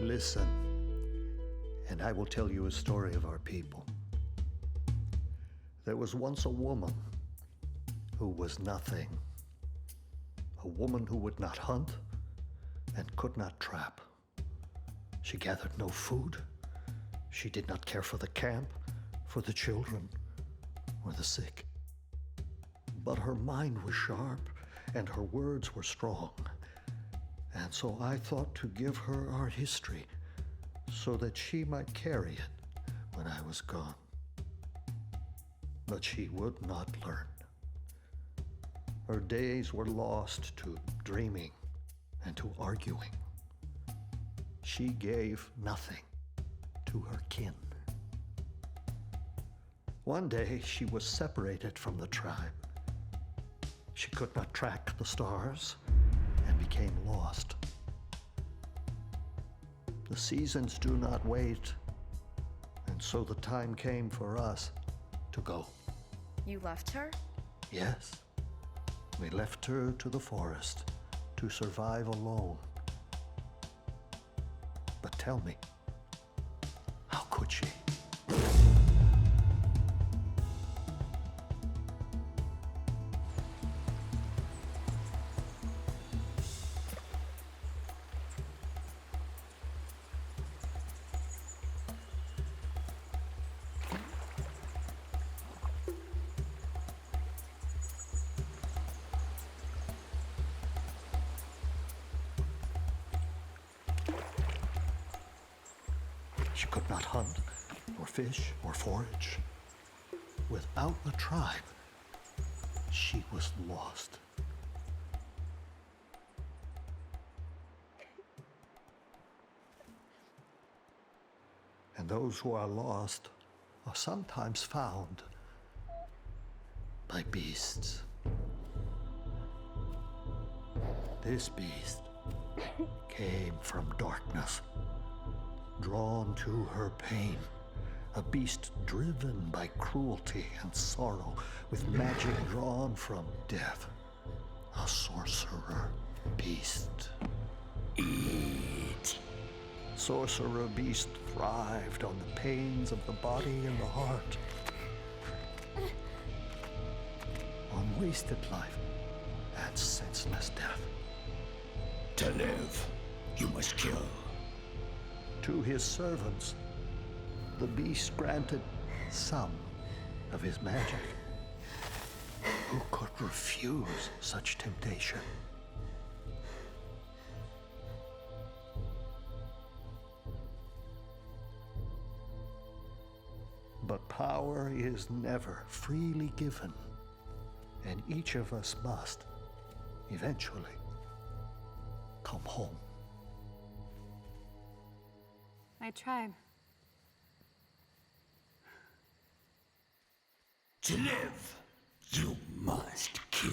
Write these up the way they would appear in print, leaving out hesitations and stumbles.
Listen, and I will tell you a story of our people. There was once a woman who was nothing. A woman who would not hunt and could not trap. She gathered no food. She did not care for the camp, for the children, or the sick. But her mind was sharp and her words were strong. And so I thought to give her our history so that she might carry it when I was gone. But she would not learn. Her days were lost to dreaming and to arguing. She gave nothing to her kin. One day she was separated from the tribe. She could not track the stars and became lost. The seasons do not wait, and so the time came for us to go. You left her? Yes, we left her to the forest to survive alone. But tell me, how could she? She could not hunt, or fish, or forage. Without the tribe, she was lost. And those who are lost are sometimes found by beasts. This beast came from darkness, drawn to her pain, a beast driven by cruelty and sorrow, with magic drawn from death, a sorcerer beast. Eat. Sorcerer beast thrived on the pains of the body and the heart, on wasted life and senseless death. To live, you must kill. To his servants, the beast granted some of his magic. Who could refuse such temptation? But power is never freely given, and each of us must, eventually, come home. I tried. To live, you must kill.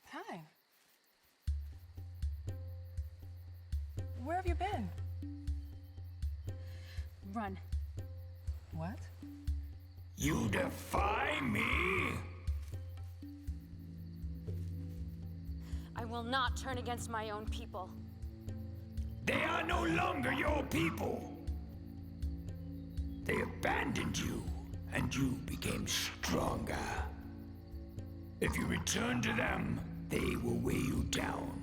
Time. Where have you been? Run. What? You defy me? I will not turn against my own people. They are no longer your people. They abandoned you, and you became stronger. If you return to them, they will weigh you down.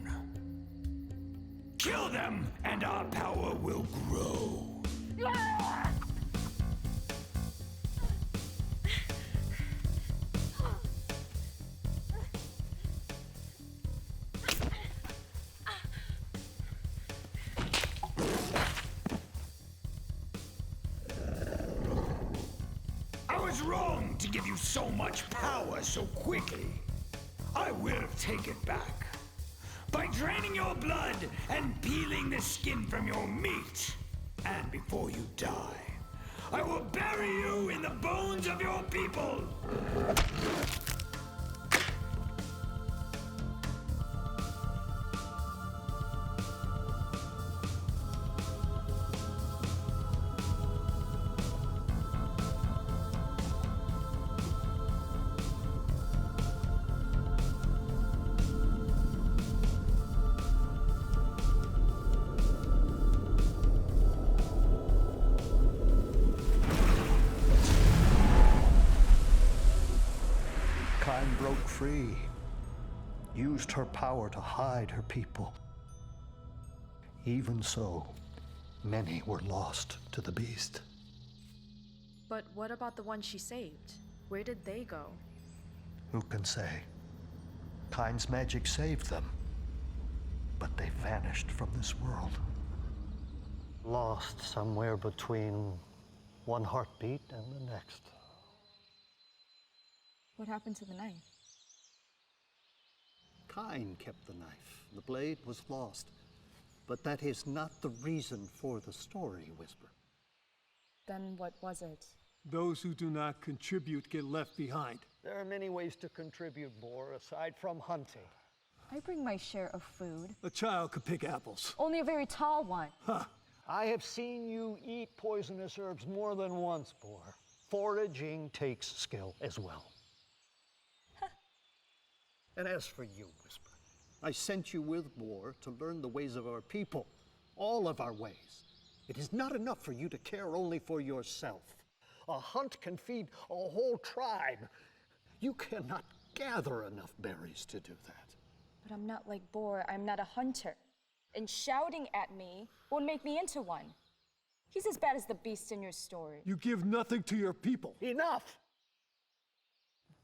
Kill them, and our power will grow. wrong to give you so much power so quickly. I will take it back. By draining your blood and peeling the skin from your meat. And before you die, I will bury you in the bones of your people. Kind broke free, used her power to hide her people. Even so, many were lost to the beast. But what about the ones she saved? Where did they go? Who can say? Kind's magic saved them, but they vanished from this world. Lost somewhere between one heartbeat and the next. What happened to the knife? Kind kept the knife. The blade was lost. But that is not the reason for the story, Whisper. Then what was it? Those who do not contribute get left behind. There are many ways to contribute more aside from hunting. I bring my share of food. A child could pick apples. Only a very tall one. Huh. I have seen you eat poisonous herbs more than once, Boar. Foraging takes skill as well. And as for you, Whisper, I sent you with Boar to learn the ways of our people, all of our ways. It is not enough for you to care only for yourself. A hunt can feed a whole tribe. You cannot gather enough berries to do that. But I'm not like Boar. I'm not a hunter. And shouting at me won't make me into one. He's as bad as the beast in your story. You give nothing to your people. Enough!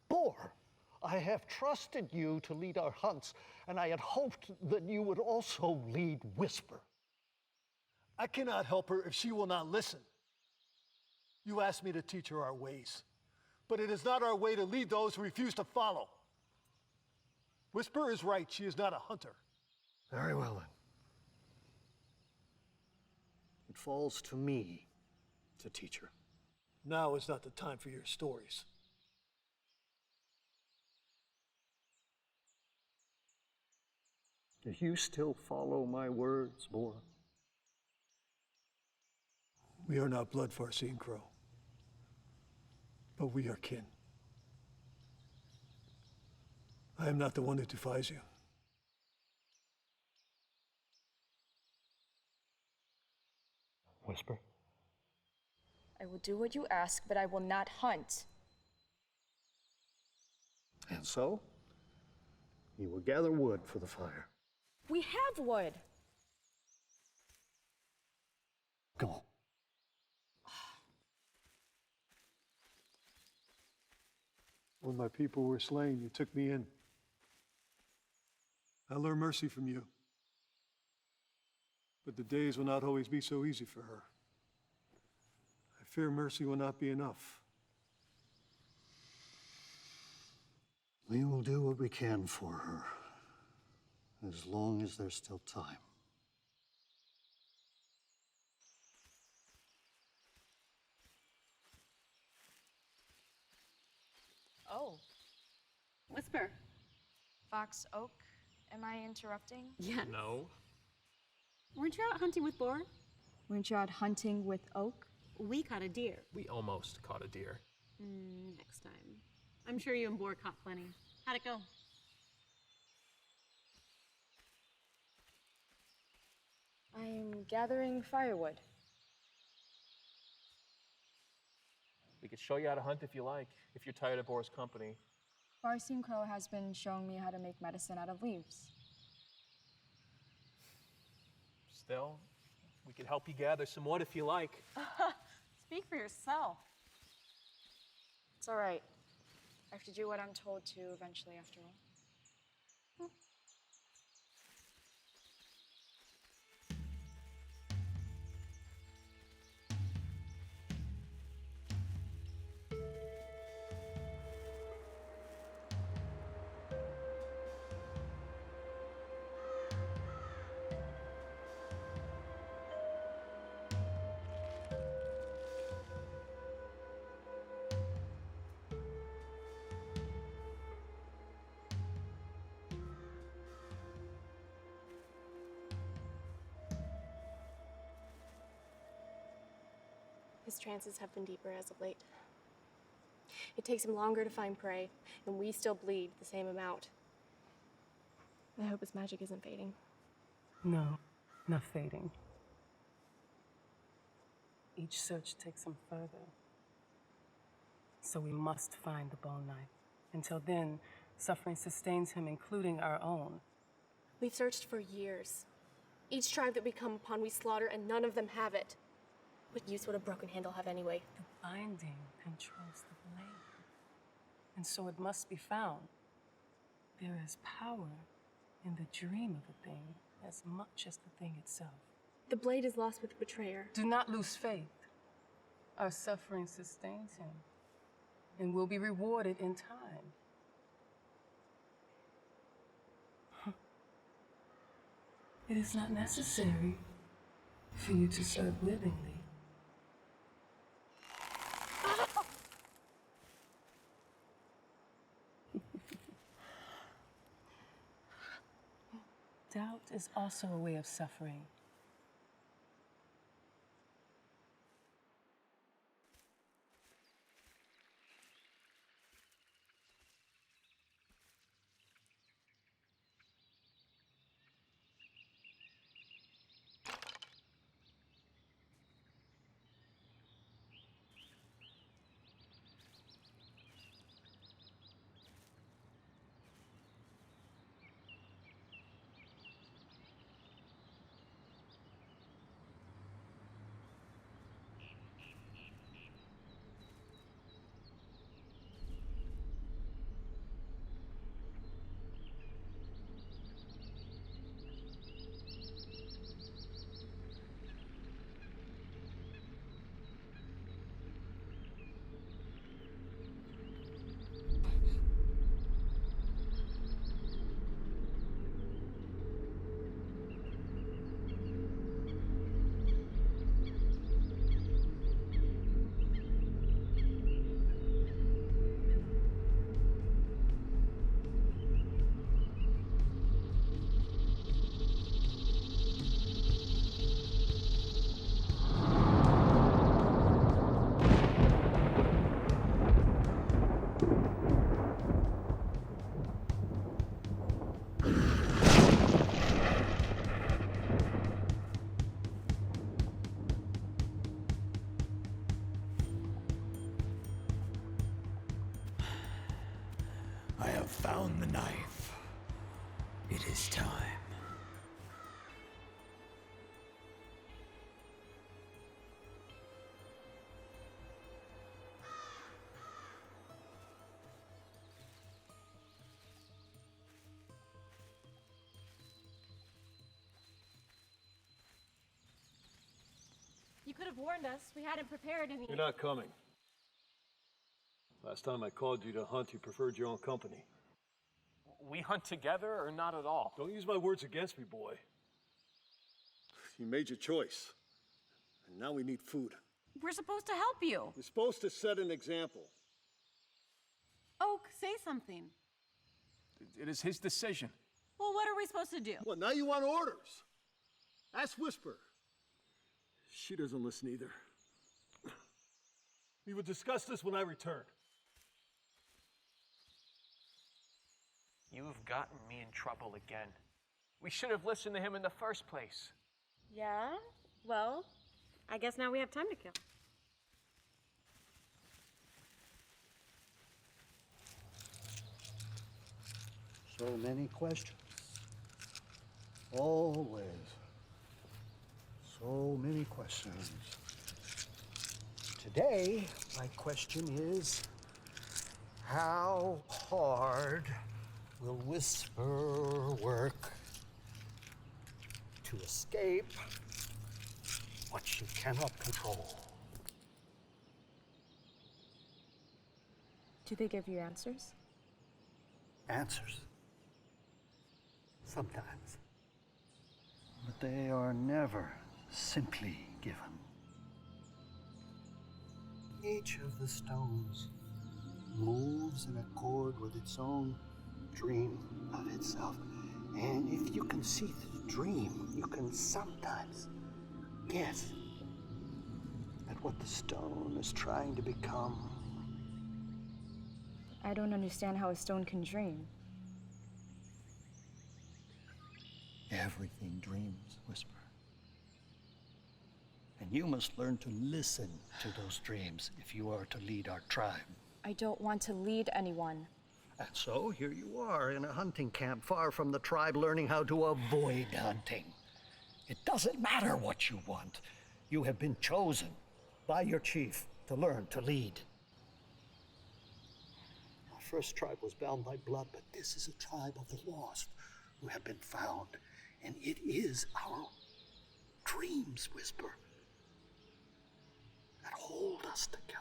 Boar, I have trusted you to lead our hunts, and I had hoped that you would also lead Whisper. I cannot help her if she will not listen. You asked me to teach her our ways, but it is not our way to lead those who refuse to follow. Whisper is right, she is not a hunter. Very well, then. It falls to me to teach her. Now is not the time for your stories. Do you still follow my words, Boar? We are not blood, Farca, Crow, but we are kin. I am not the one who defies you. Whisper? I will do what you ask, but I will not hunt. And so, you will gather wood for the fire. We have wood. Go. When my people were slain, you took me in. I learned mercy from you. But the days will not always be so easy for her. I fear mercy will not be enough. We will do what we can for her, as long as there's still time. Oh. Whisper. Fox Oak, am I interrupting? Yeah. No. Weren't you out hunting with Boar? Weren't you out hunting with Oak? We caught a deer. We almost caught a deer. Next time. I'm sure you and Boar caught plenty. How'd it go? I'm gathering firewood. We could show you how to hunt if you like, if you're tired of Boar's company. Farca Crow has been showing me how to make medicine out of leaves. Still, we could help you gather some wood if you like. Speak for yourself. It's all right. I have to do what I'm told to eventually, after all. His trances have been deeper as of late. It takes him longer to find prey, and we still bleed the same amount. I hope his magic isn't fading. No, not fading. Each search takes him further. So we must find the bone knife. Until then, suffering sustains him, including our own. We've searched for years. Each tribe that we come upon, we slaughter, and none of them have it. What use would a broken handle have anyway? The binding controls the blade. And so it must be found. There is power in the dream of a thing as much as the thing itself. The blade is lost with the betrayer. Do not lose faith. Our suffering sustains him and will be rewarded in time. It is not necessary for you to serve willingly. Doubt is also a way of suffering. I have found the knife. It is time. You could have warned us. We hadn't prepared any. You're not coming. Last time I called you to hunt, you preferred your own company. We hunt together or not at all? Don't use my words against me, boy. You made your choice. And now we need food. We're supposed to help you. You're supposed to set an example. Oak, say something. It is his decision. Well, what are we supposed to do? Well, now you want orders. Ask Whisper. She doesn't listen either. We will discuss this when I return. You have gotten me in trouble again. We should have listened to him in the first place. Yeah? Well, I guess now we have time to kill. So many questions. Always. So many questions. Today, my question is, how hard will Whisper work to escape what she cannot control? Do they give you answers? Answers. Sometimes. But they are never simply given. Each of the stones moves in accord with its own dream of itself. And if you can see the dream, you can sometimes guess at what the stone is trying to become. I don't understand how a stone can dream. Everything dreams, Whisper. And you must learn to listen to those dreams if you are to lead our tribe. I don't want to lead anyone. And so here you are in a hunting camp far from the tribe, learning how to avoid hunting. It doesn't matter what you want. You have been chosen by your chief to learn to lead. Our first tribe was bound by blood, but this is a tribe of the lost who have been found. And it is our dreams, Whisper, that hold us together.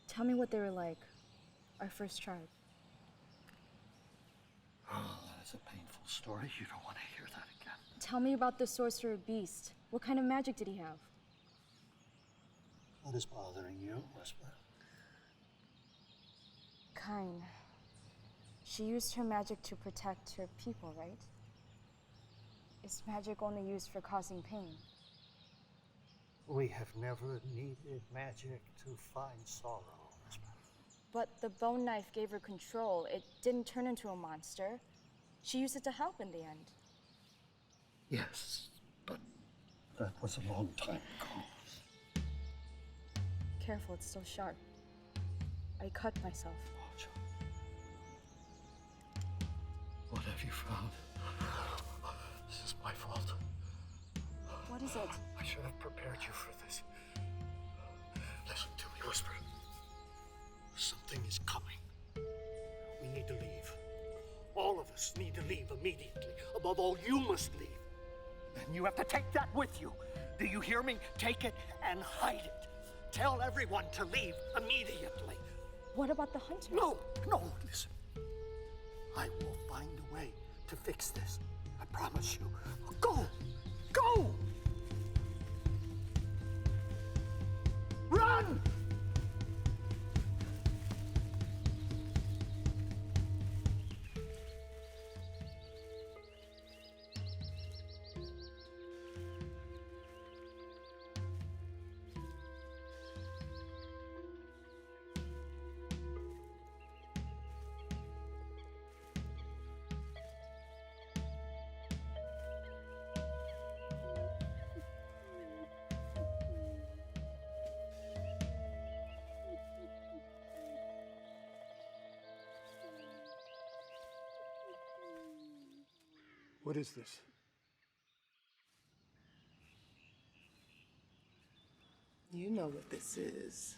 Tell me what they were like, our first tribe. Oh, that's a painful story. You don't want to hear that again. Tell me about the Sorcerer beast. What kind of magic did he have? What is bothering you, Whisper? Kine. She used her magic to protect her people, right? Is magic only used for causing pain? We have never needed magic to find sorrow, Whisper. But the bone knife gave her control. It didn't turn into a monster. She used it to help in the end. Yes, but that was a long time ago. Careful, it's still sharp. I cut myself. What have you found? This is my fault. What is it? I should have prepared you for this. Listen to me, Whisper. Something is coming. We need to leave. All of us need to leave immediately. Above all, you must leave. And you have to take that with you. Do you hear me? Take it and hide it. Tell everyone to leave immediately. What about the hunters? No, listen. I will find a way to fix this. I promise you. Go! Go! Run! What is this? You know what this is.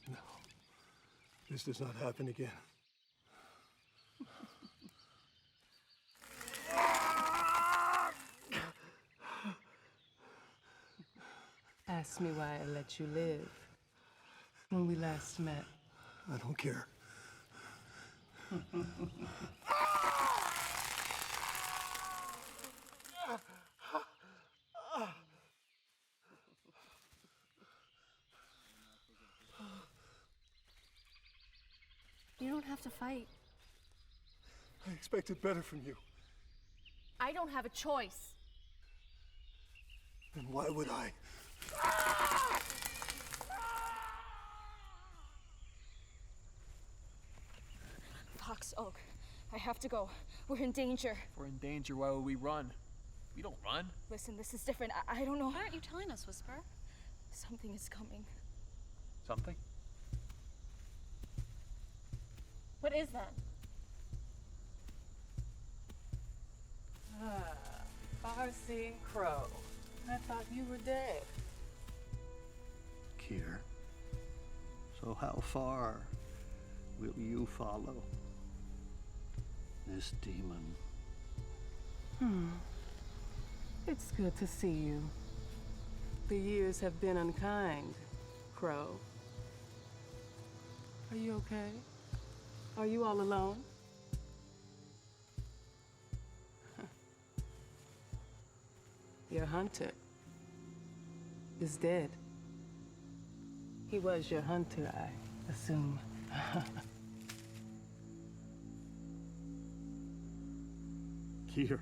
No. This does not happen again. Ask me why I let you live when we last met. I don't care. You don't have to fight. I expected better from you. I don't have a choice. Then why would I? Fox Oak, I have to go. We're in danger. If we're in danger, why would we run? We don't run. Listen, this is different. I don't know. Why aren't you telling us, Whisper? Something is coming. Something? What is that? Far-seeing crow. I thought you were dead. Kier, so how far will you follow this demon? It's good to see you. The years have been unkind, Crow. Are you okay? Are you all alone? Your hunter is dead. He was your hunter, I assume. Kier,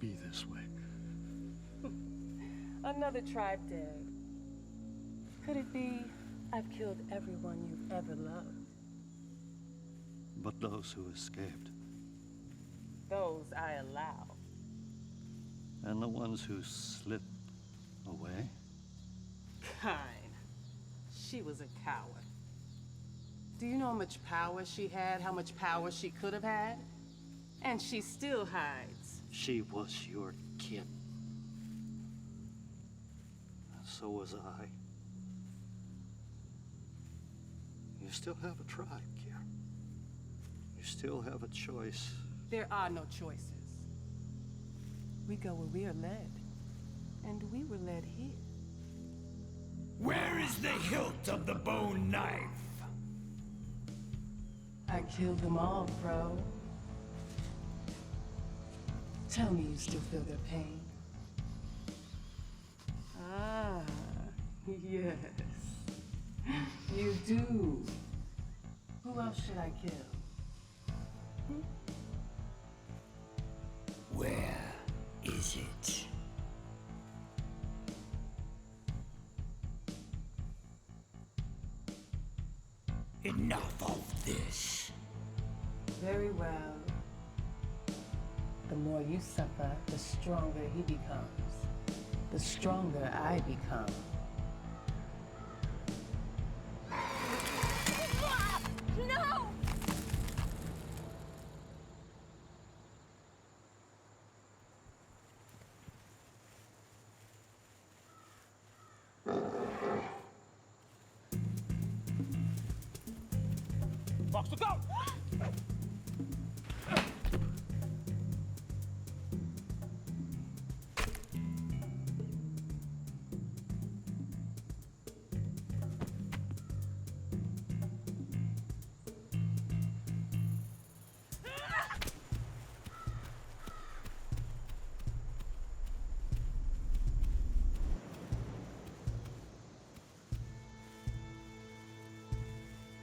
be this way. Another tribe dead. Could it be I've killed everyone you've ever loved? But those who escaped, Those I allow. and the ones who slipped away? Kind. She was a coward. Do you know how much power she had? How much power she could have had? And she still hides. She was your kid. And so was I. You still have a tribe, Kier. You still have a choice. There are no choices. We go where we are led. And we were led here. Where is the hilt of the bone knife? I killed them all, bro. Tell me you still feel their pain. Ah, yes. You do. Who else should I kill? Where is it? Enough of this. Very well. The more you suffer, the stronger he becomes. The stronger I become. No! Box, look out!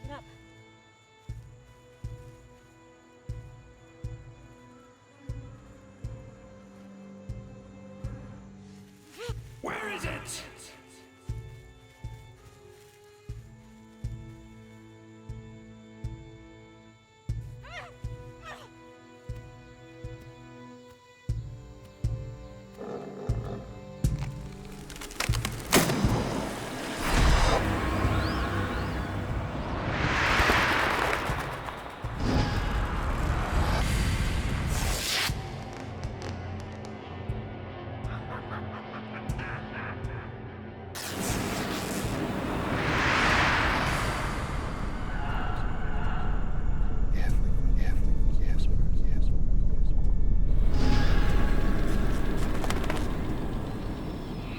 Get up. Where is it?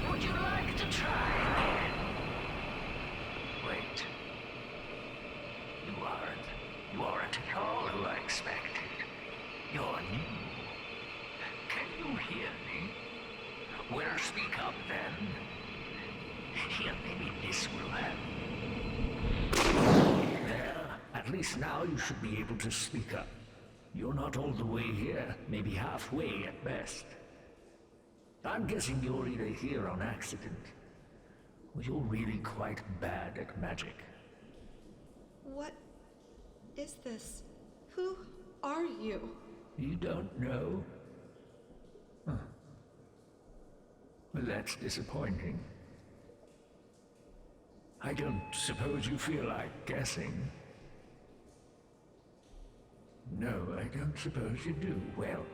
Would you like to try again? Wait. You aren't at all who I expected. You're new. Can you hear me? Well, speak up then. Here, maybe this will help. There. At least now you should be able to speak up. You're not all the way here, maybe halfway at best. I'm guessing you're either here on accident, or you're really quite bad at magic. What is this? Who are you? You don't know? Huh. Well, that's disappointing. I don't suppose you feel like guessing. No, I don't suppose you do. Well,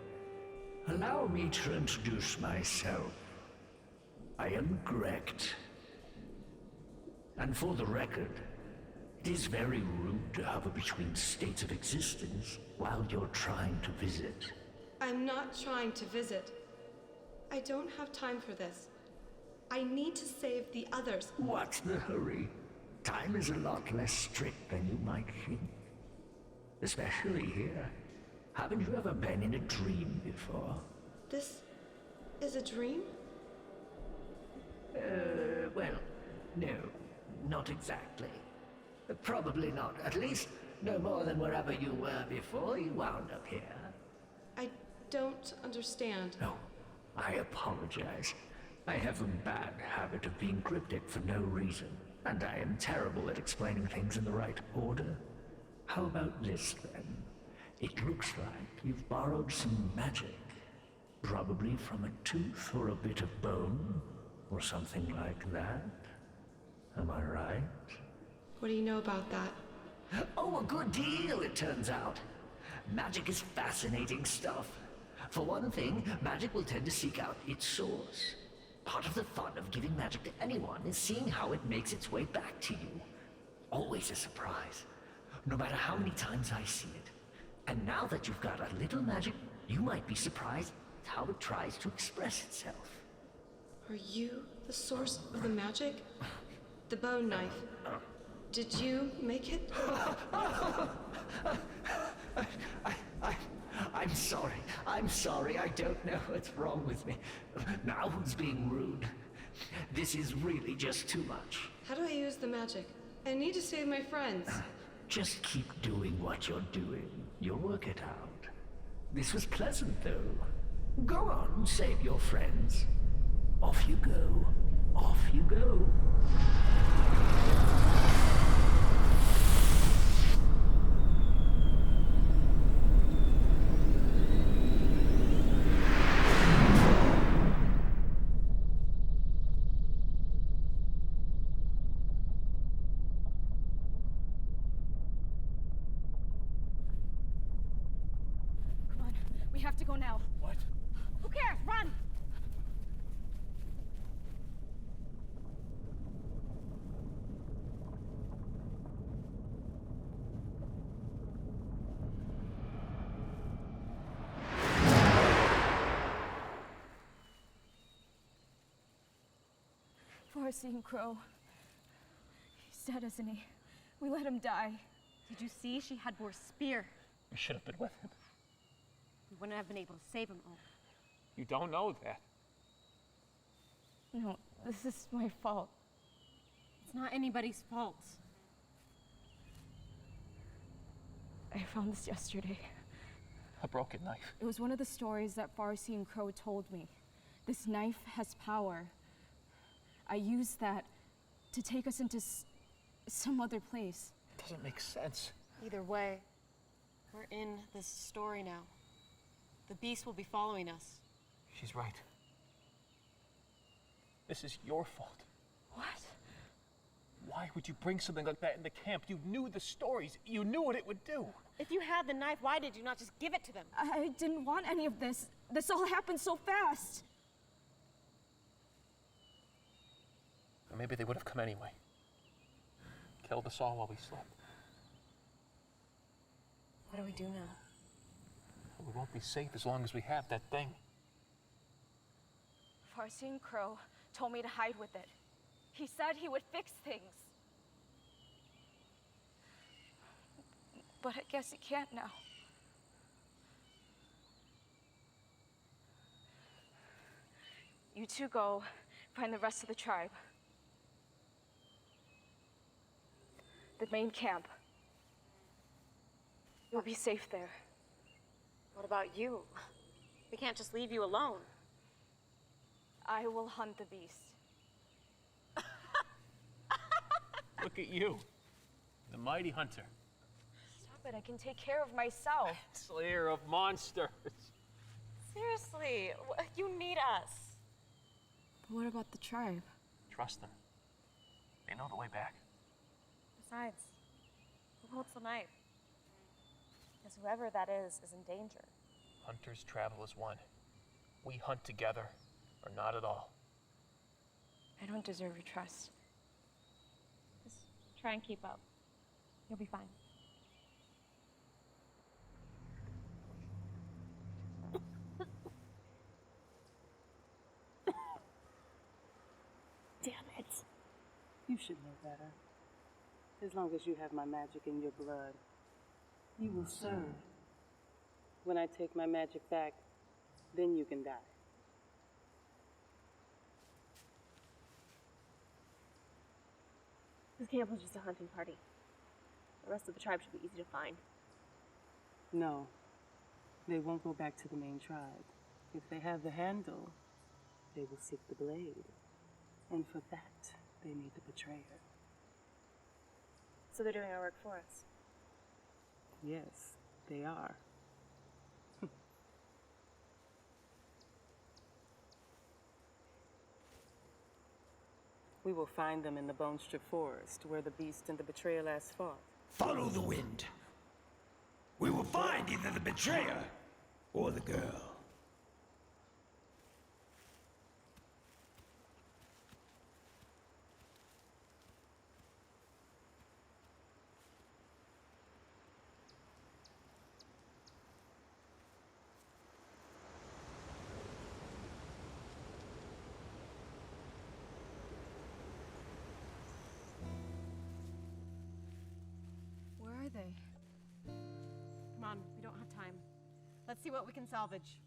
allow me to introduce myself. I am Grect. And for the record, it is very rude to hover between states of existence while you're trying to visit. I'm not trying to visit. I don't have time for this. I need to save the others. What's the hurry? Time is a lot less strict than you might think. Especially here. Haven't you ever been in a dream before? This is a dream? Well, no, not exactly. Probably not. At least, no more than wherever you were before you wound up here. I don't understand. Oh, I apologize. I have a bad habit of being cryptic for no reason, and I am terrible at explaining things in the right order. How about this, then? It looks like you've borrowed some magic. Probably from a tooth or a bit of bone, or something like that. Am I right? What do you know about that? Oh, a good deal, it turns out. Magic is fascinating stuff. For one thing, magic will tend to seek out its source. Part of the fun of giving magic to anyone is seeing how it makes its way back to you. Always a surprise, no matter how many times I see it. And now that you've got a little magic, you might be surprised at how it tries to express itself. Are you the source of the magic? The bone knife. Did you make it? I'm sorry, I don't know what's wrong with me. Now who's being rude? This is really just too much. How do I use the magic? I need to save my friends. Just keep doing what you're doing. You'll work it out. This was pleasant, though. Go on, save your friends. Off you go. Off you go. We have to go now. What? Who cares? Run! Farca Crow. He's dead, isn't he? We let him die. Did you see? She had Boar's spear. You should have been with him. We wouldn't have been able to save him all. You don't know that. No, this is my fault. It's not anybody's fault. I found this yesterday. A broken knife. It was one of the stories that Farca Crow told me. This knife has power. I used that to take us into some other place. It doesn't make sense. Either way, we're in this story now. The beast will be following us. She's right. This is your fault. What? Why would you bring something like that in the camp? You knew the stories. You knew what it would do. If you had the knife, why did you not just give it to them? I didn't want any of this. This all happened so fast. Or maybe they would have come anyway. Killed us all while we slept. What do we do now? We won't be safe as long as we have that thing. Farca Crow told me to hide with it. He said he would fix things. But I guess he can't now. You two go find the rest of the tribe. The main camp. You'll be safe there. What about you? We can't just leave you alone. I will hunt the beast. Look at you, the mighty hunter. Stop it, I can take care of myself. Slayer of monsters. Seriously, you need us. But what about the tribe? Trust them. They know the way back. Besides, who holds the knife? Because whoever that is in danger. Hunters travel as one. We hunt together, or not at all. I don't deserve your trust. Just try and keep up. You'll be fine. Damn it. You should know better. As long as you have my magic in your blood, you will serve. When I take my magic back, then you can die. This camp was just a hunting party. The rest of the tribe should be easy to find. No, they won't go back to the main tribe. If they have the handle, they will seek the blade. And for that, they need the betrayer. So they're doing our work for us. Yes, they are. We will find them in the Bone Strip Forest, where the beast and the betrayer last fought. Follow the wind. We will find either the betrayer or the girl. Where are they? Come on, we don't have time. Let's see what we can salvage.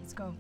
Let's go.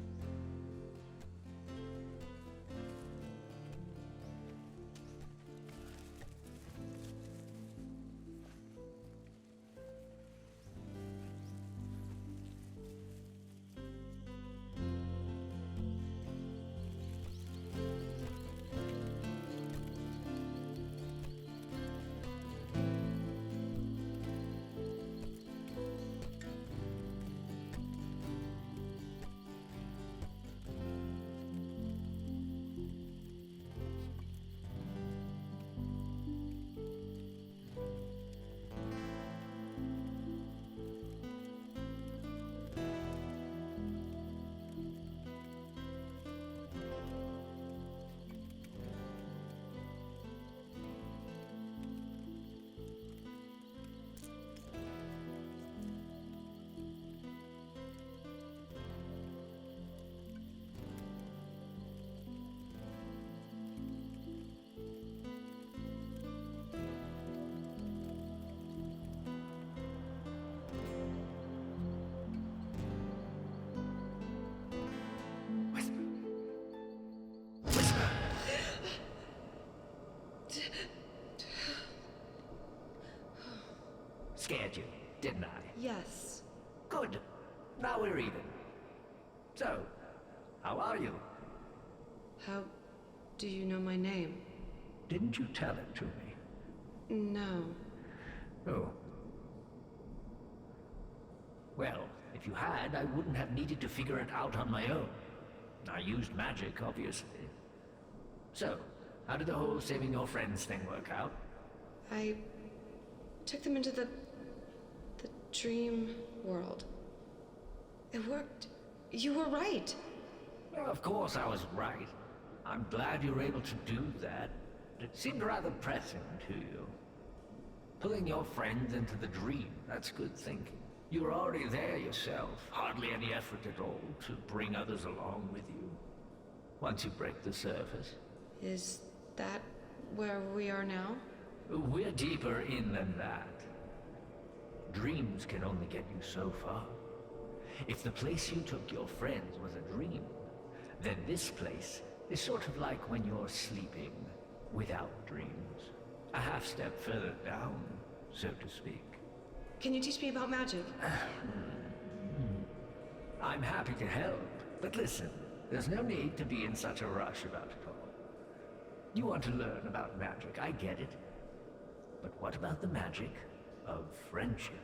Scared you, didn't I? Yes. Good. Now we're even. So, how are you? How do you know my name? Didn't you tell it to me? No. Oh. Well, if you had, I wouldn't have needed to figure it out on my own. I used magic, obviously. So, how did the whole saving your friends thing work out? I took them into the dream world. It worked. You were right. Well, of course I was right. I'm glad you were able to do that. It seemed rather pressing to you. Pulling your friends into the dream, that's good thinking. You were already there yourself. Hardly any effort at all to bring others along with you. Once you break the surface. Is that where we are now? We're deeper in than that. Dreams can only get you so far. If the place you took your friends was a dream, then this place It's sort of like when you're sleeping without dreams. A half step further down, so to speak. Can you teach me about magic? I'm happy to help, but listen, there's no need to be in such a rush about it all. You want to learn about magic, I get it. But what about the magic of friendship?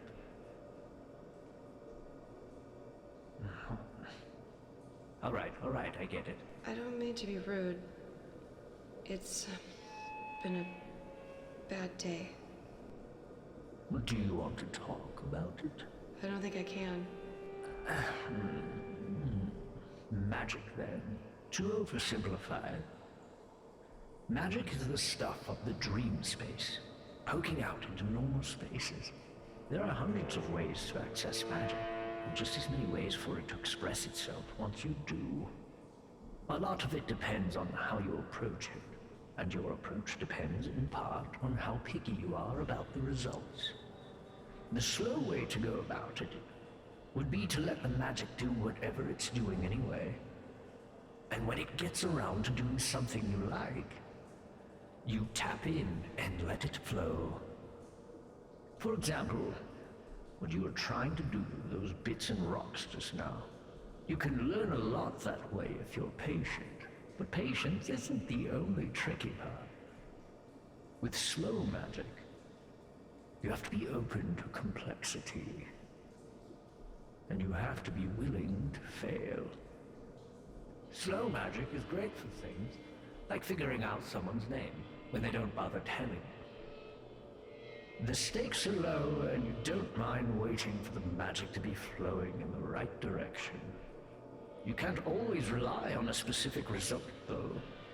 All right, I get it. I don't mean to be rude. It's been a bad day. Do you want to talk about it? I don't think I can. Magic, then. To oversimplify, magic is the stuff of the dream space, poking out into normal spaces. There are hundreds of ways to access magic, and just as many ways for it to express itself once you do. A lot of it depends on how you approach it, and your approach depends in part on how picky you are about the results. The slow way to go about it would be to let the magic do whatever it's doing anyway. And when it gets around to doing something you like, you tap in and let it flow. For example, what you were trying to do, those bits and rocks just now. You can learn a lot that way if you're patient, but patience isn't the only tricky part. With slow magic, you have to be open to complexity. And you have to be willing to fail. Slow magic is great for things like figuring out someone's name when they don't bother telling you. The stakes are low and you don't mind waiting for the magic to be flowing in the right direction. You can't always rely on a specific result though,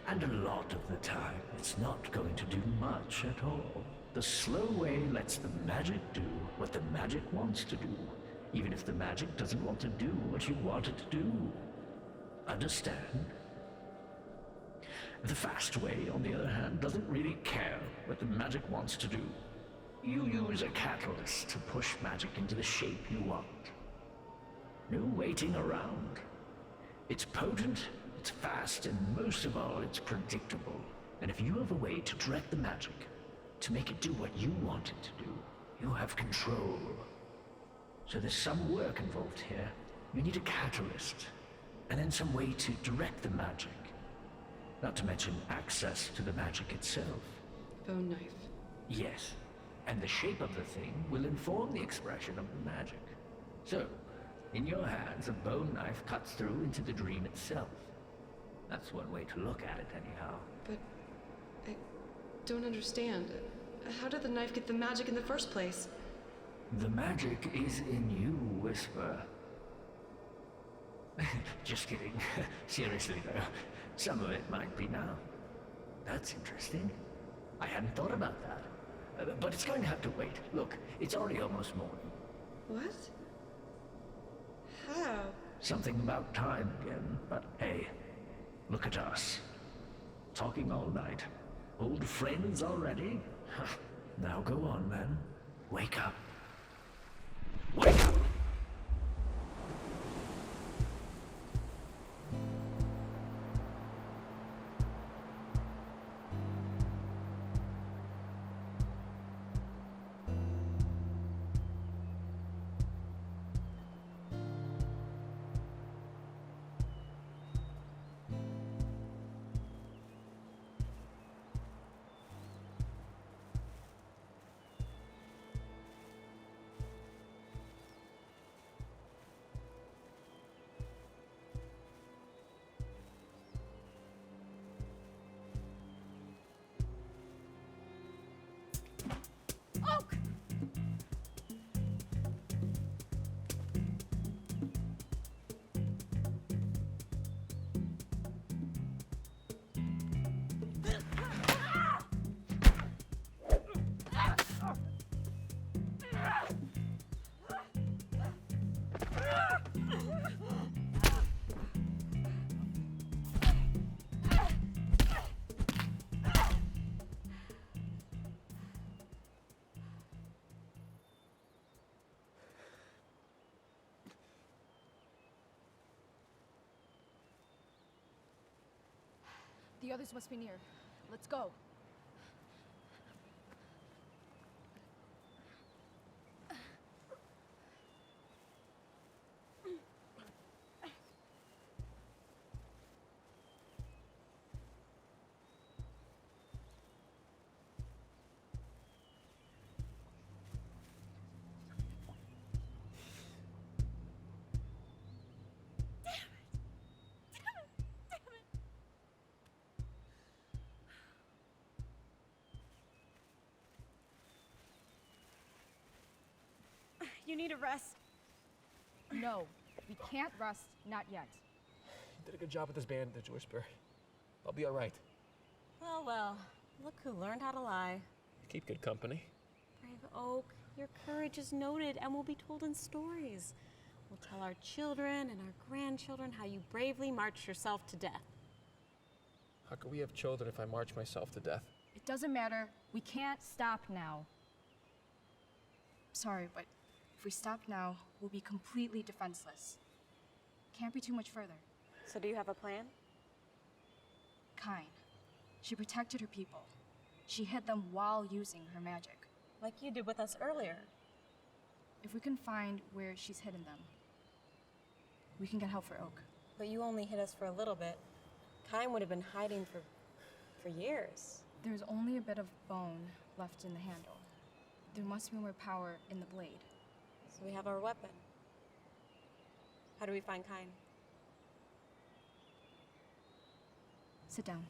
and a lot of the time it's not going to do much at all. The slow way lets the magic do what the magic wants to do, even if the magic doesn't want to do what you want it to do. Understand? The fast way, on the other hand, doesn't really care what the magic wants to do. You use a catalyst to push magic into the shape you want. No waiting around. It's potent, it's fast, and most of all, it's predictable. And if you have a way to direct the magic, to make it do what you want it to do, you have control. So there's some work involved here. You need a catalyst, and then some way to direct the magic. Not to mention access to the magic itself. Bone knife. Yes, and the shape of the thing will inform the expression of the magic. So, in your hands, a bone knife cuts through into the dream itself. That's one way to look at it, anyhow. But I don't understand. How did the knife get the magic in the first place? The magic is in you, Whisper. Just kidding. Seriously, though. Some of it might be now. That's interesting. I hadn't thought about that. But it's going to have to wait. Look, it's already almost morning. What? How? Something about time again, but hey, look at us. Talking all night. Old friends already? Now go on, man. Wake up. Wake up! The others must be near. Let's go. You need a rest. No, we can't rest, not yet. You did a good job with this bandage, Whisper. I'll be all right. Well, well, look who learned how to lie. Keep good company. Brave Oak, your courage is noted and will be told in stories. We'll tell our children and our grandchildren how you bravely marched yourself to death. How can we have children if I march myself to death? It doesn't matter. We can't stop now. Sorry, but if we stop now, we'll be completely defenseless. Can't be too much further. So do you have a plan? Kain. She protected her people. She hid them while using her magic. Like you did with us earlier. If we can find where she's hidden them, we can get help for Oak. But you only hid us for a little bit. Kain would have been hiding for years. There's only a bit of bone left in the handle. There must be more power in the blade. So we have our weapon. How do we find Kain? Sit down.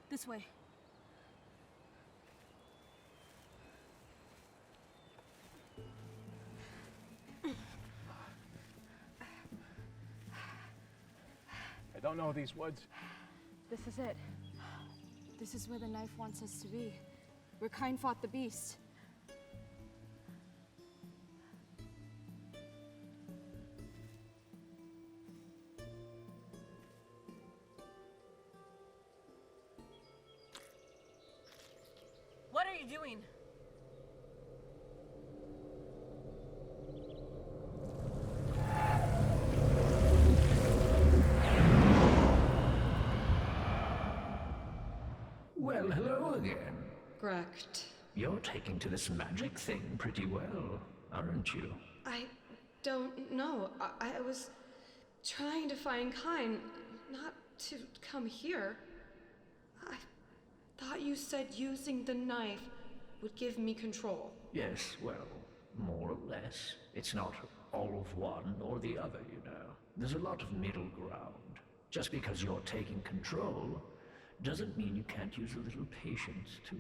This way. I don't know these woods. This is it. This is where the knife wants us to be. Where Kain fought the beast. What are you doing? Well, hello again. Correct. You're taking to this magic thing pretty well, aren't you? I don't know. I was trying to find Kain, not to come here. I thought you said using the knife would give me control. Yes, well, more or less. It's not all of one or the other, you know. There's a lot of middle ground. Just because you're taking control doesn't mean you can't use a little patience to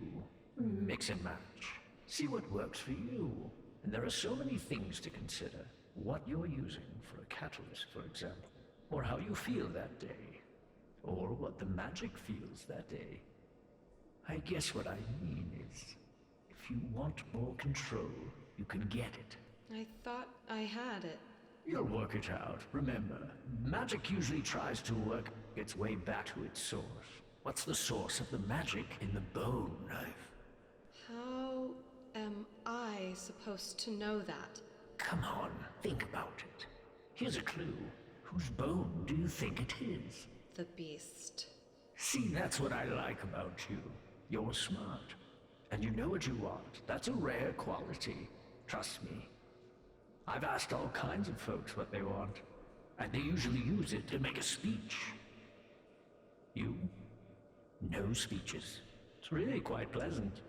mix and match. See what works for you. And there are so many things to consider. What you're using for a catalyst, for example. Or how you feel that day. Or what the magic feels that day. I guess what I mean is, if you want more control, you can get it. I thought I had it. You'll work it out. Remember, magic usually tries to work its way back to its source. What's the source of the magic in the bone knife? How am I supposed to know that? Come on, think about it. Here's a clue. Whose bone do you think it is? The beast. See, that's what I like about you. You're smart. And you know what you want. That's a rare quality. Trust me. I've asked all kinds of folks what they want, and they usually use it to make a speech. You? No speeches. It's really quite pleasant.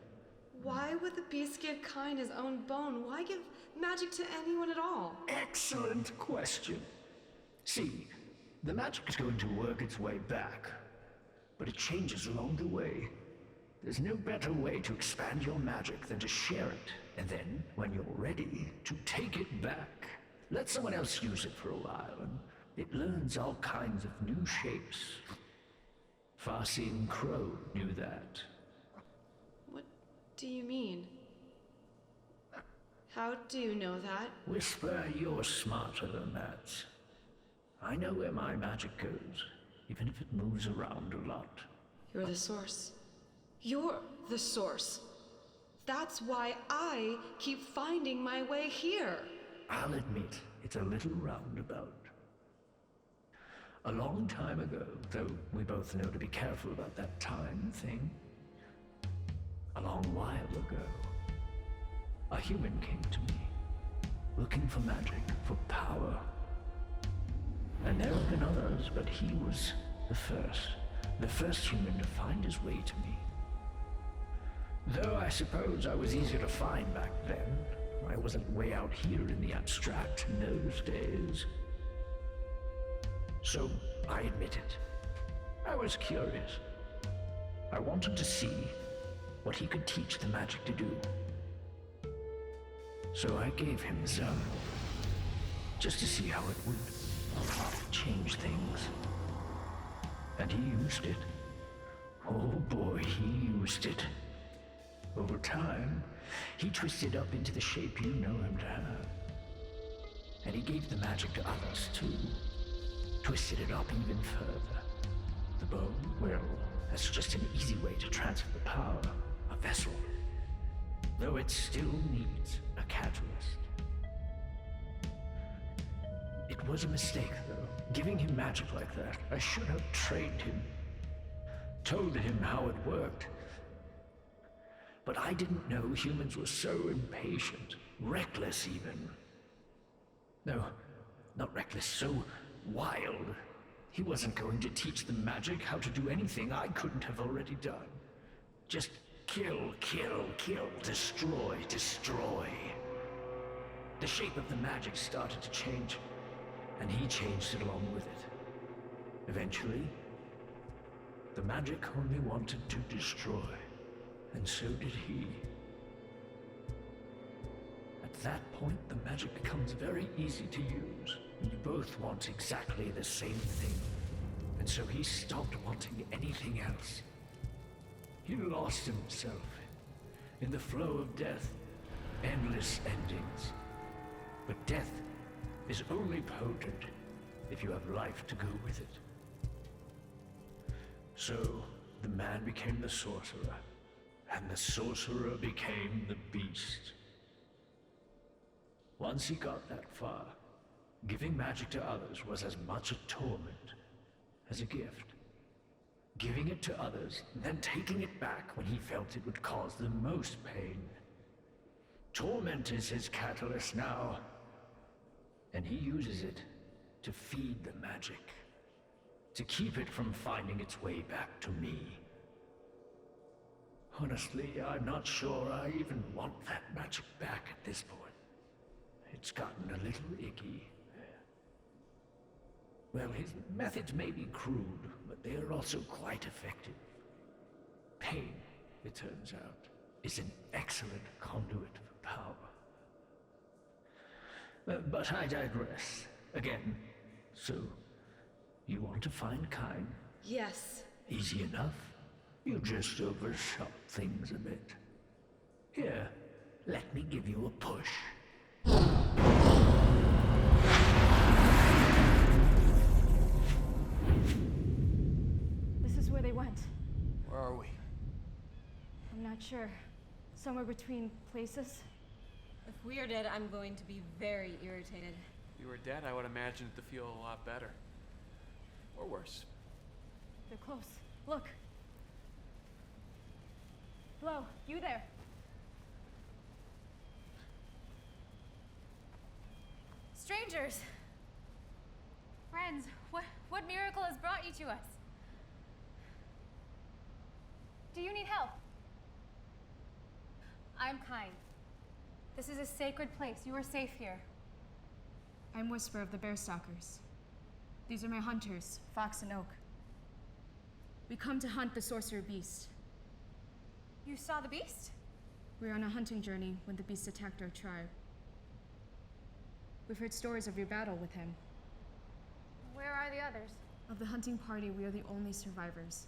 Why would the beast give Kain his own bone? Why give magic to anyone at all? Excellent question. See, the magic is going to work its way back, but it changes along the way. There's no better way to expand your magic than to share it, and then, when you're ready, to take it back. Let someone else use it for a while, and it learns all kinds of new shapes. Farca Crow knew that. What do you mean? How do you know that? Whisper, you're smarter than that. I know where my magic goes, even if it moves around a lot. You're the source. You're the source. That's why I keep finding my way here. I'll admit, it's a little roundabout. A long time ago, though we both know to be careful about that time thing, a long while ago, a human came to me, looking for magic, for power. And there have been others, but he was the first human to find his way to me. Though I suppose I was easier to find back then. I wasn't way out here in the abstract in those days. So I admit it. I was curious. I wanted to see what he could teach the magic to do. So I gave him some, just to see how it would change things. And he used it. Oh boy, he used it. Over time, he twisted up into the shape you know him to have. And he gave the magic to others, too. Twisted it up even further. The bone, well, that's just an easy way to transfer the power. A vessel. Though it still needs a catalyst. It was a mistake, though. Giving him magic like that, I should have trained him. Told him how it worked. But I didn't know humans were so impatient, reckless even. No, not reckless, so wild. He wasn't going to teach them magic how to do anything I couldn't have already done. Just kill, kill, kill, destroy, destroy. The shape of the magic started to change, and he changed it along with it. Eventually, the magic only wanted to destroy. And so did he. At that point, the magic becomes very easy to use, and you both want exactly the same thing. And so he stopped wanting anything else. He lost himself in the flow of death, endless endings. But death is only potent if you have life to go with it. So, the man became the sorcerer. And the sorcerer became the beast. Once he got that far, giving magic to others was as much a torment as a gift. Giving it to others, then taking it back when he felt it would cause the most pain. Torment is his catalyst now, and he uses it to feed the magic, to keep it from finding its way back to me. Honestly, I'm not sure I even want that magic back at this point. It's gotten a little icky. Well, his methods may be crude, but they are also quite effective. Pain, it turns out, is an excellent conduit for power. But I digress. Again, so, you want to find Kain? Yes. Easy enough. You just overshot things a bit. Here, let me give you a push. sure. Somewhere between places. If we are dead, I'm going to be very irritated. If you were dead, I would imagine it to feel a lot better. Or worse. They're close. Look. Flo, you there. Strangers! Friends, what miracle has brought you to us? Do you need help? I'm kind. This is a sacred place. You are safe here. I'm Whisper of the Bearstalkers. These are my hunters, Fox and Oak. We come to hunt the Sorcerer beast. You saw the beast? We were on a hunting journey when the beast attacked our tribe. We've heard stories of your battle with him. Where are the others? Of the hunting party, we are the only survivors.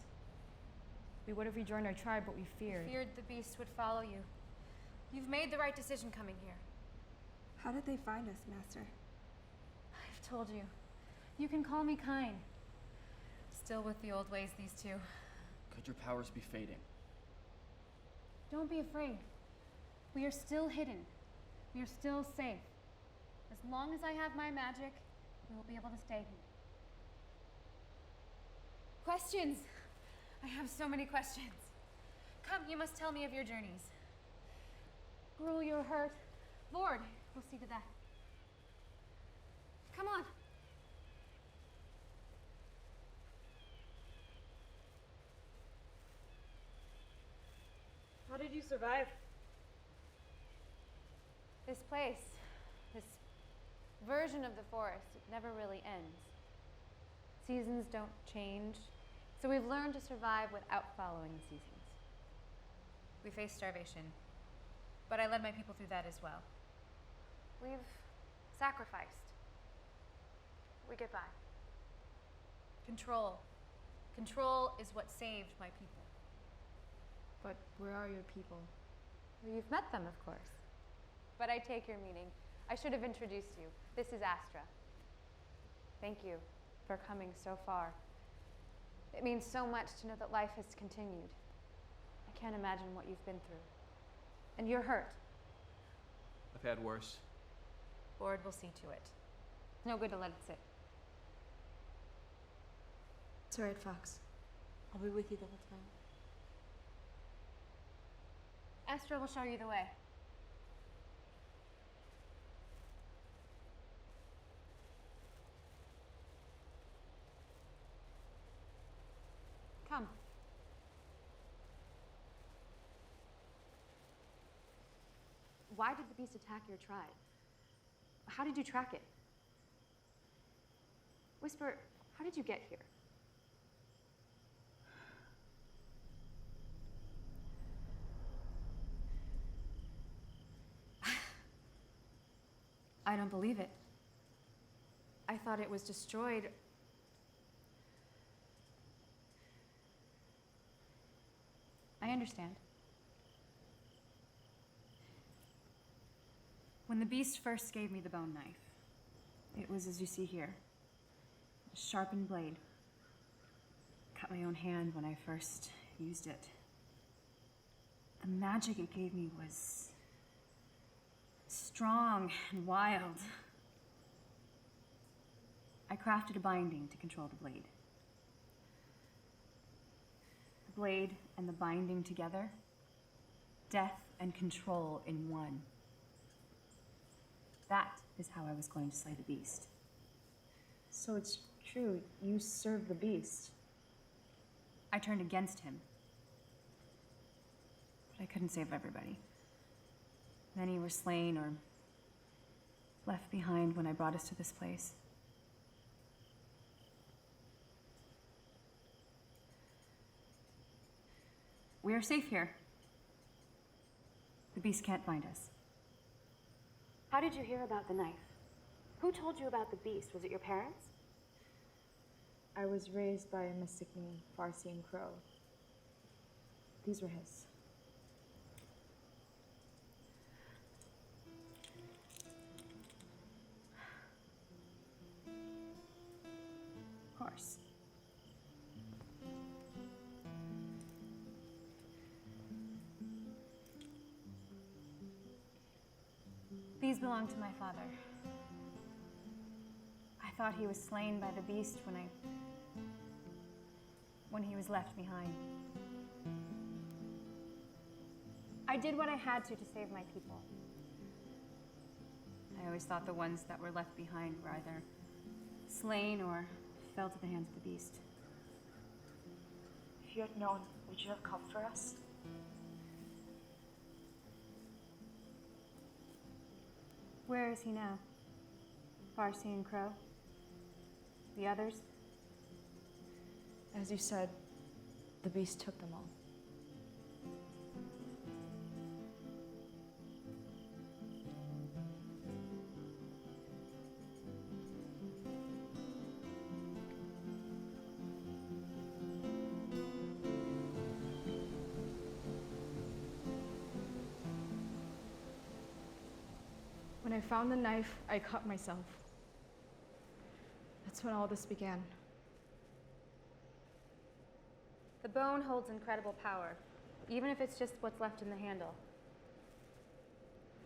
We would have rejoined our tribe, but we feared. Feared the beast would follow you. You've made the right decision coming here. How did they find us, Master? I've told you. You can call me kind. Still with the old ways, these two. Could your powers be fading? Don't be afraid. We are still hidden. We are still safe. As long as I have my magic, we will be able to stay here. Questions! I have so many questions. Come, you must tell me of your journeys. Gruel, you're hurt. Lord, we'll see to that. Come on. How did you survive? This place, this version of the forest, it never really ends. Seasons don't change, so we've learned to survive without following the seasons. We faced starvation, but I led my people through that as well. We've sacrificed. We get by. Control. Control is what saved my people. But where are your people? Well, you've met them, of course. But I take your meaning. I should have introduced you. This is Astra. Thank you for coming so far. It means so much to know that life has continued. I can't imagine what you've been through. And you're hurt. I've had worse. Lord will see to it. It's no good to let it sit. It's all right, Fox. I'll be with you the whole time. Astra will show you the way. Come. Why did the beast attack your tribe? How did you track it? Whisper, how did you get here? I don't believe it. I thought it was destroyed. I understand. When the beast first gave me the bone knife, it was as you see here. A sharpened blade. Cut my own hand when I first used it. The magic it gave me was strong and wild. I crafted a binding to control the blade. The blade and the binding together, death and control in one. That is how I was going to slay the beast. So it's true, you serve the beast. I turned against him. But I couldn't save everybody. Many were slain or left behind when I brought us to this place. We are safe here. The beast can't find us. How did you hear about the knife? Who told you about the beast? Was it your parents? I was raised by a mystic named Farca and Crow. These were his. Of course. These belong to my father. I thought he was slain by the beast when he was left behind. I did what I had to save my people. I always thought the ones that were left behind were either slain or fell to the hands of the beast. If you had known, would you have come for us? Where is he now? Farca and Crow? The others? As you said, the beast took them all. When I found the knife, I cut myself. That's when all this began. The bone holds incredible power, even if it's just what's left in the handle.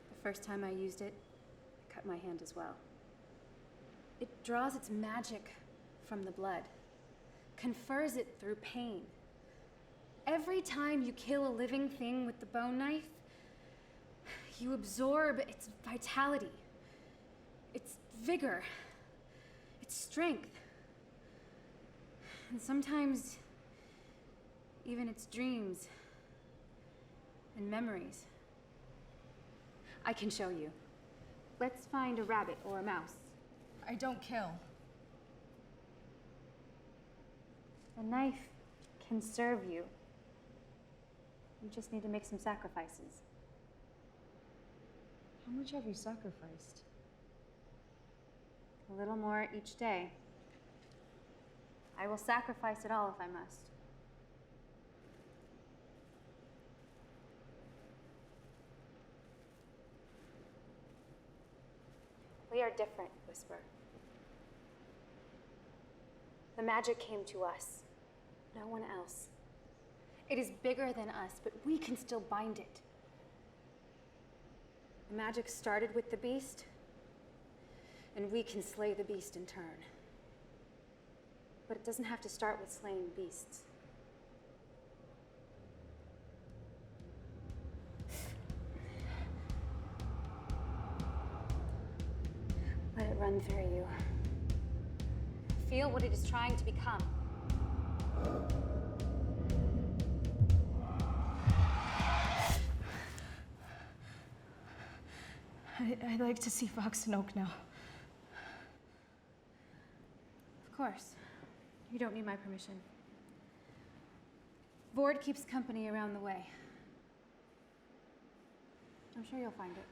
The first time I used it, I cut my hand as well. It draws its magic from the blood, confers it through pain. Every time you kill a living thing with the bone knife, you absorb its vitality, its vigor, its strength, and sometimes even its dreams and memories. I can show you. Let's find a rabbit or a mouse. I don't kill. The knife can serve you. You just need to make some sacrifices. How much have you sacrificed? A little more each day. I will sacrifice it all if I must. We are different, Whisper. The magic came to us, no one else. It is bigger than us, but we can still bind it. The magic started with the beast, and we can slay the beast in turn. But it doesn't have to start with slaying beasts. Let it run through you. Feel what it is trying to become. I'd like to see Fox and Oak now. Of course. You don't need my permission. Vord keeps company around the way. I'm sure you'll find it.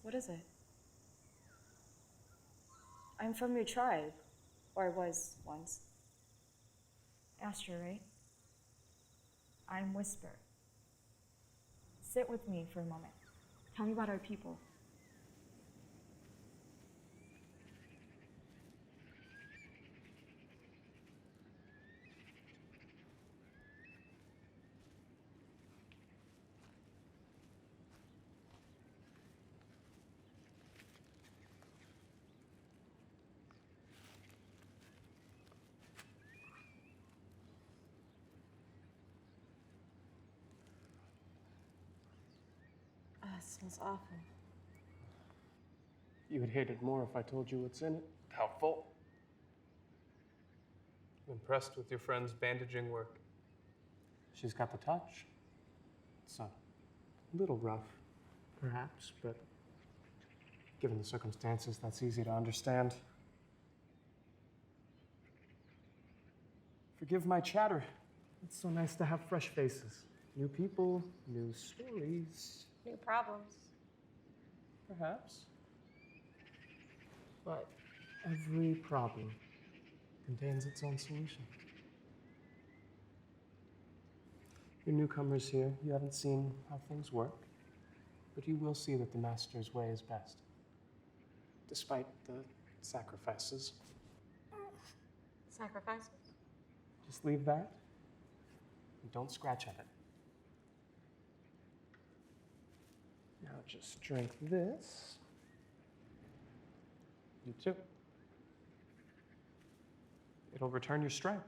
What is it? I'm from your tribe, or I was once. Astra, right? I'm Whisper. Sit with me for a moment. Tell me about our people. Smells awful. You would hate it more if I told you what's in it. How full? I'm impressed with your friend's bandaging work. She's got the touch. It's a little rough, perhaps, but given the circumstances, that's easy to understand. Forgive my chatter. It's so nice to have fresh faces. New people, new stories. New problems. Perhaps. But every problem contains its own solution. You're newcomers here. You haven't seen how things work. But you will see that the Master's way is best. Despite the sacrifices. Sacrifices? Just leave that. And don't scratch at it. Now just drink this. You too. It'll return your strength.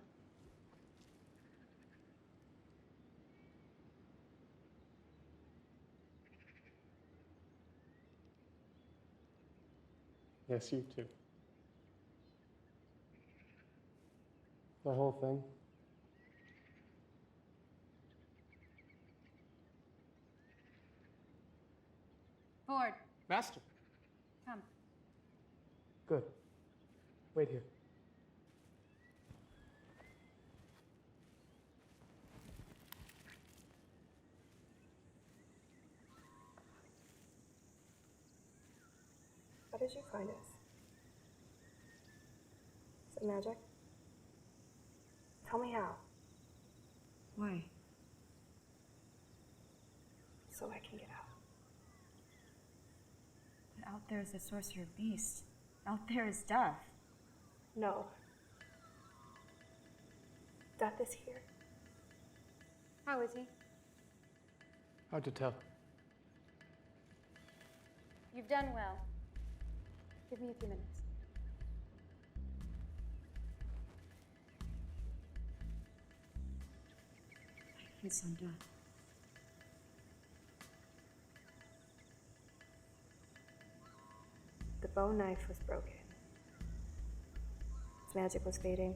Yes, you too. The whole thing. Ford, Master. come. Good. Wait here. How did you find us? Is it magic? Tell me how. Why? So I can get out. But out there is the sorcerer beast. Out there is death. No. Death is here. How is he? Hard to tell. You've done well. Give me a few minutes. His son death. The bone knife was broken. Its magic was fading.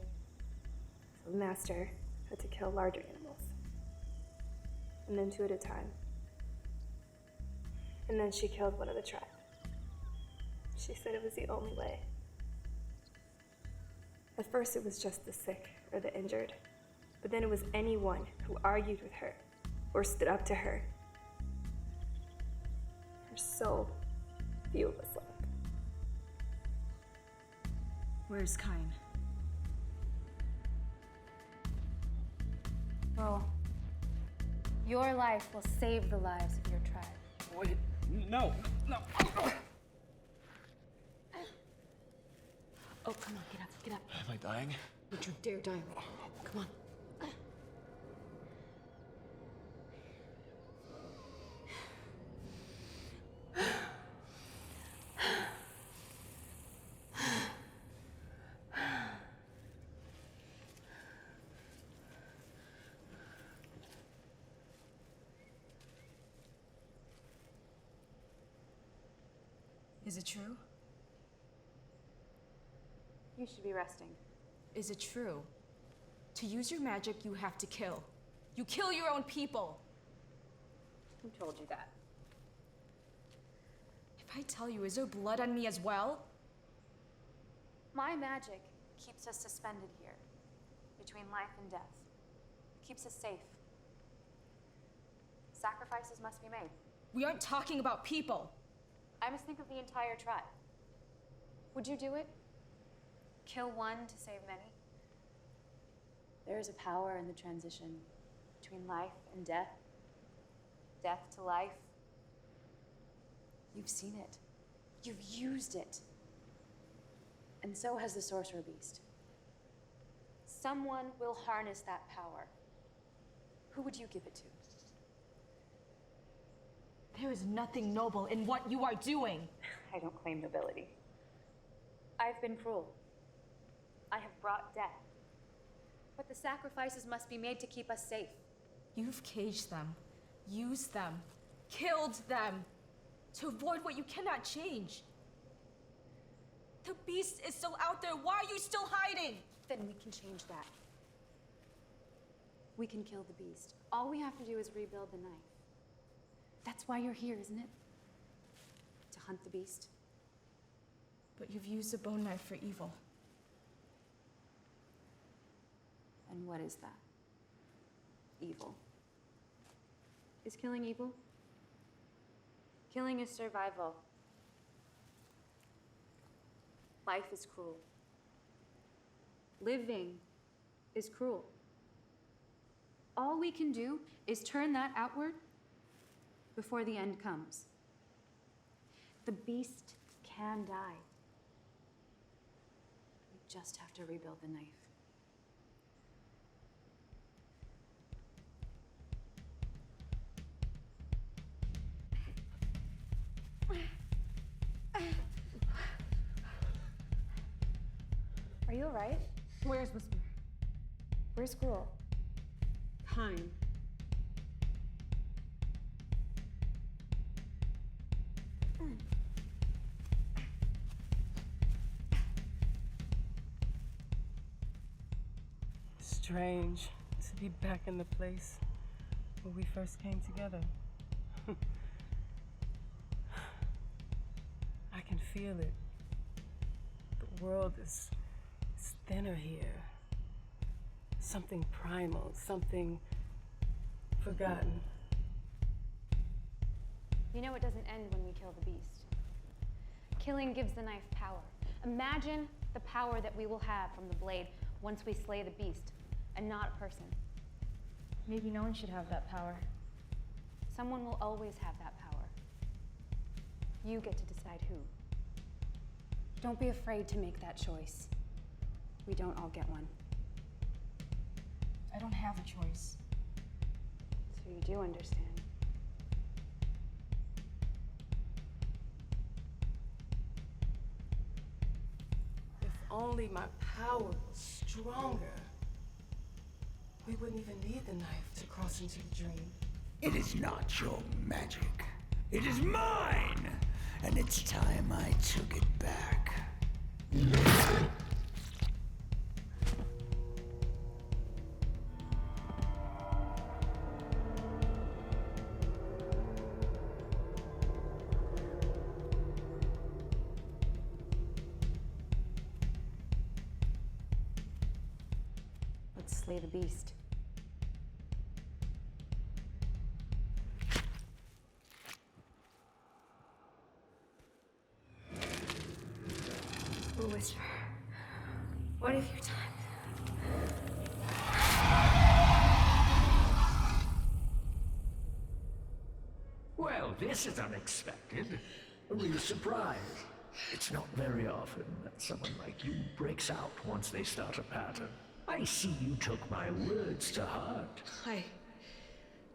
So the master had to kill larger animals. And then 2 at a time. And then she killed one of the tribe. She said it was the only way. At first it was just the sick or the injured. But then it was anyone who argued with her or stood up to her. There's so few of us left. Where's Kine? Well, your life will save the lives of your tribe. Wait, no. Oh, come on, get up, get up. Am I dying? Don't you dare die. Come on. Is it true? You should be resting. Is it true? To use your magic, you have to kill. You kill your own people. Who told you that? If I tell you, is there blood on me as well? My magic keeps us suspended here, between life and death. It keeps us safe. Sacrifices must be made. We aren't talking about people. I must think of the entire tribe. Would you do it? Kill one to save many? There is a power in the transition between life and death, death to life. You've seen it. You've used it. And so has the Sorcerer Beast. Someone will harness that power. Who would you give it to? There is nothing noble in what you are doing. I don't claim nobility. I've been cruel. I have brought death. But the sacrifices must be made to keep us safe. You've caged them, used them, killed them to avoid what you cannot change. The beast is still out there. Why are you still hiding? Then we can change that. We can kill the beast. All we have to do is rebuild the knife. That's why you're here, isn't it? To hunt the beast. But you've used the bone knife for evil. And what is that? Evil. Is killing evil? Killing is survival. Life is cruel. Living is cruel. All we can do is turn that outward before the end comes. The beast can die. We just have to rebuild the knife. Are you alright? Where's Whisper? Where's Squirrel? Pine. Strange to be back in the place where we first came together. I can feel it. The world is thinner here. Something primal, something forgotten. You know it doesn't end when we kill the beast. Killing gives the knife power. Imagine the power that we will have from the blade once we slay the beast, and not a person. Maybe no one should have that power. Someone will always have that power. You get to decide who. Don't be afraid to make that choice. We don't all get one. I don't have a choice. So you do understand. If only my power was stronger, we wouldn't even need the knife to cross into the dream. It is not your magic. It is mine! And it's time I took it back. Let's slay the beast. Whisper, what if your time? Well, this is unexpected. A real surprise. It's not very often that someone like you breaks out once they start a pattern. I see you took my words to heart. I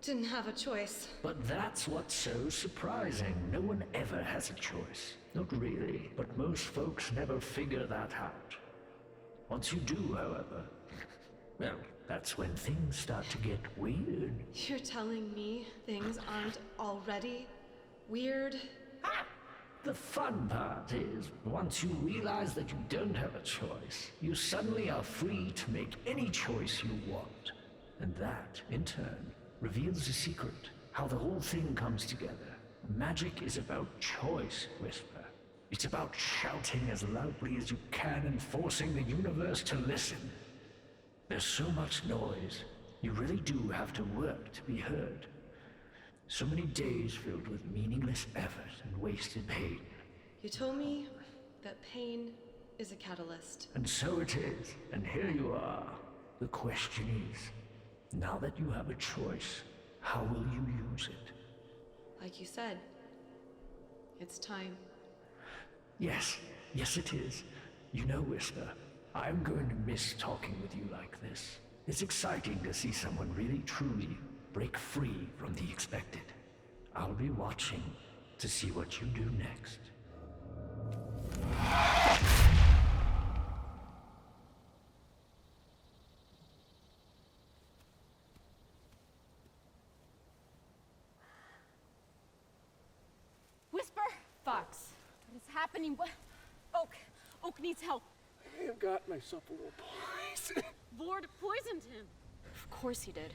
didn't have a choice. But that's what's so surprising. No one ever has a choice. Not really, but most folks never figure that out. Once you do, however, well, that's when things start to get weird. You're telling me things aren't already weird? The fun part is, once you realize that you don't have a choice, you suddenly are free to make any choice you want. And that, in turn, reveals the secret, how the whole thing comes together. Magic is about choice, Whisper. It's about shouting as loudly as you can and forcing the universe to listen. There's so much noise, you really do have to work to be heard. So many days filled with meaningless effort and wasted pain. You told me that pain is a catalyst. And so it is, and here you are. The question is, now that you have a choice, how will you use it? Like you said, it's time. Yes, it is. You know, Whisper, I'm going to miss talking with you like this. It's exciting to see someone really truly break free from the expected. I'll be watching to see what you do next. Whisper! Fox. What is happening? What? Oak needs help. I have got myself a little poison. Lord poisoned him. Of course he did.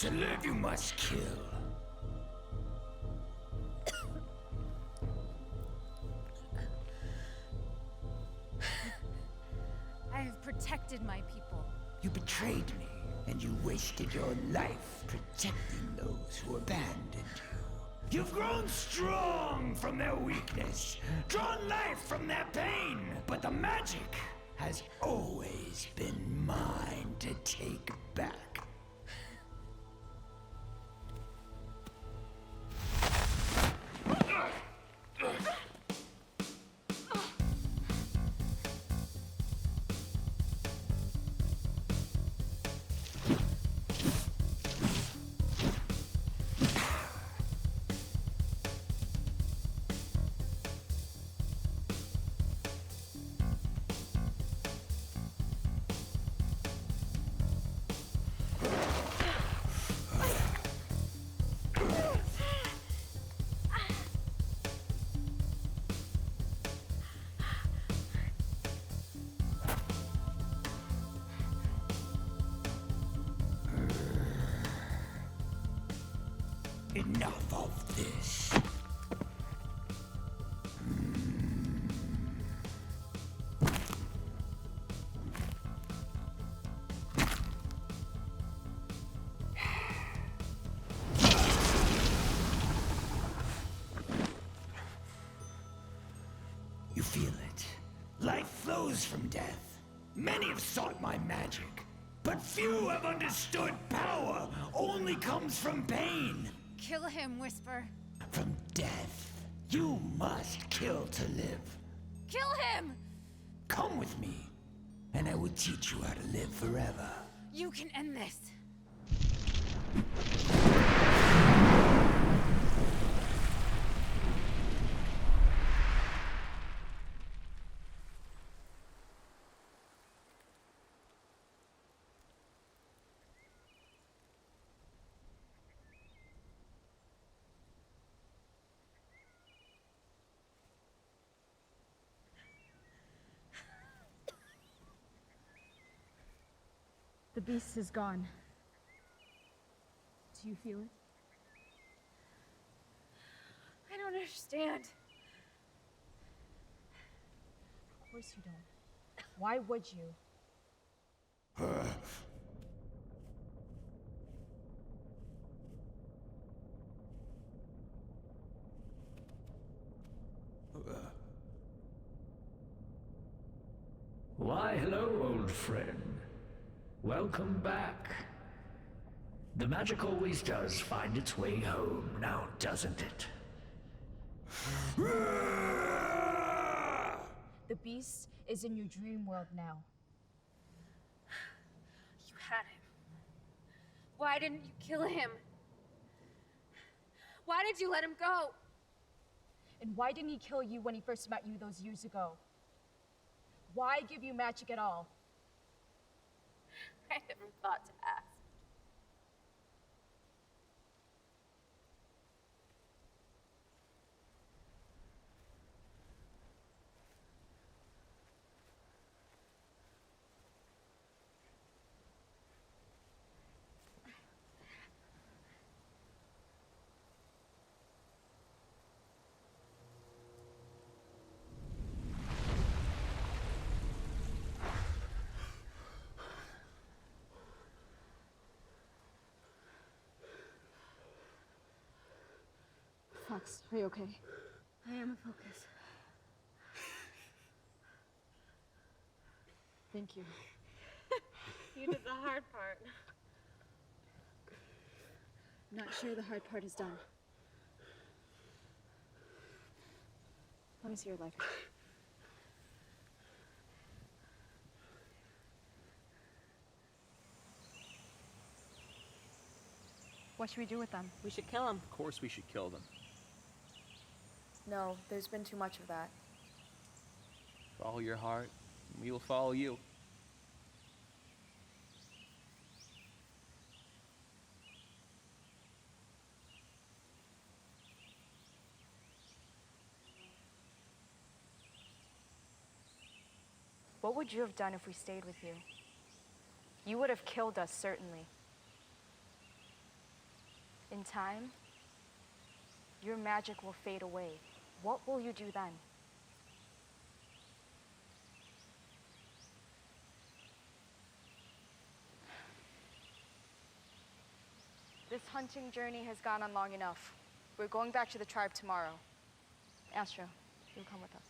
To live, you must kill. I have protected my people. You betrayed me, and you wasted your life protecting those who abandoned you. You've grown strong from their weakness, drawn life from their pain, but the magic has always been mine to take back. Enough of this. You feel it. Life flows from death. Many have sought my magic, but few have understood power only comes from pain. Kill him, Whisper. From death. You must kill to live. Kill him! Come with me, and I will teach you how to live forever. You can end this. The beast is gone. Do you feel it? I don't understand. Of course you don't. Why would you? Why, hello, old friend. Welcome back. The magic always does find its way home, now doesn't it? The beast is in your dream world now. You had him. Why didn't you kill him? Why did you let him go? And why didn't he kill you when he first met you those years ago? Why give you magic at all? I never thought to ask. Fox, are you okay? I am a focus. Thank you. You did the hard part. Not sure the hard part is done. Let me see your lighter. What should we do with them? We should kill him. Of course we should kill them. No, there's been too much of that. Follow your heart, and we will follow you. What would you have done if we stayed with you? You would have killed us, certainly. In time, your magic will fade away. What will you do then? This hunting journey has gone on long enough. We're going back to the tribe tomorrow. Astro, you'll come with us.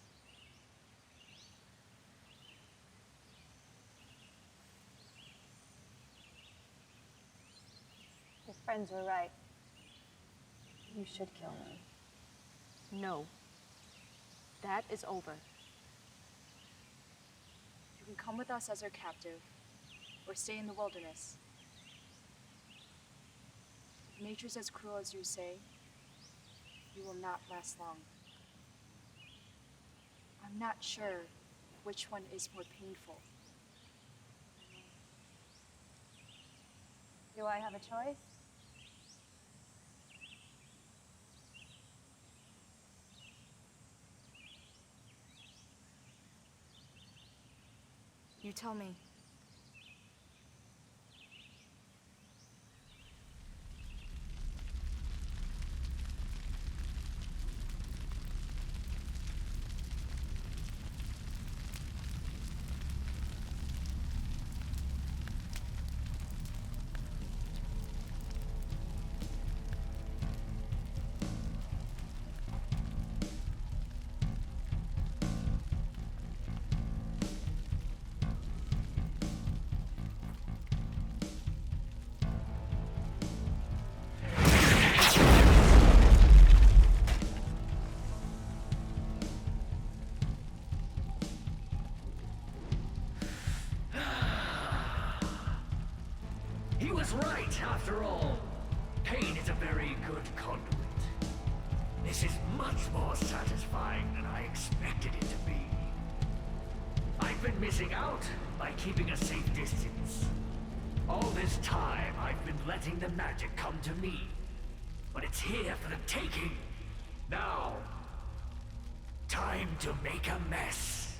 Your friends were right. You should kill me. No. That is over. You can come with us as our captive, or stay in the wilderness. If nature's as cruel as you say, you will not last long. I'm not sure which one is more painful. Do I have a choice? You tell me. He was right, after all. Pain is a very good conduit. This is much more satisfying than I expected it to be. I've been missing out by keeping a safe distance. All this time, I've been letting the magic come to me. But it's here for the taking. Now, time to make a mess.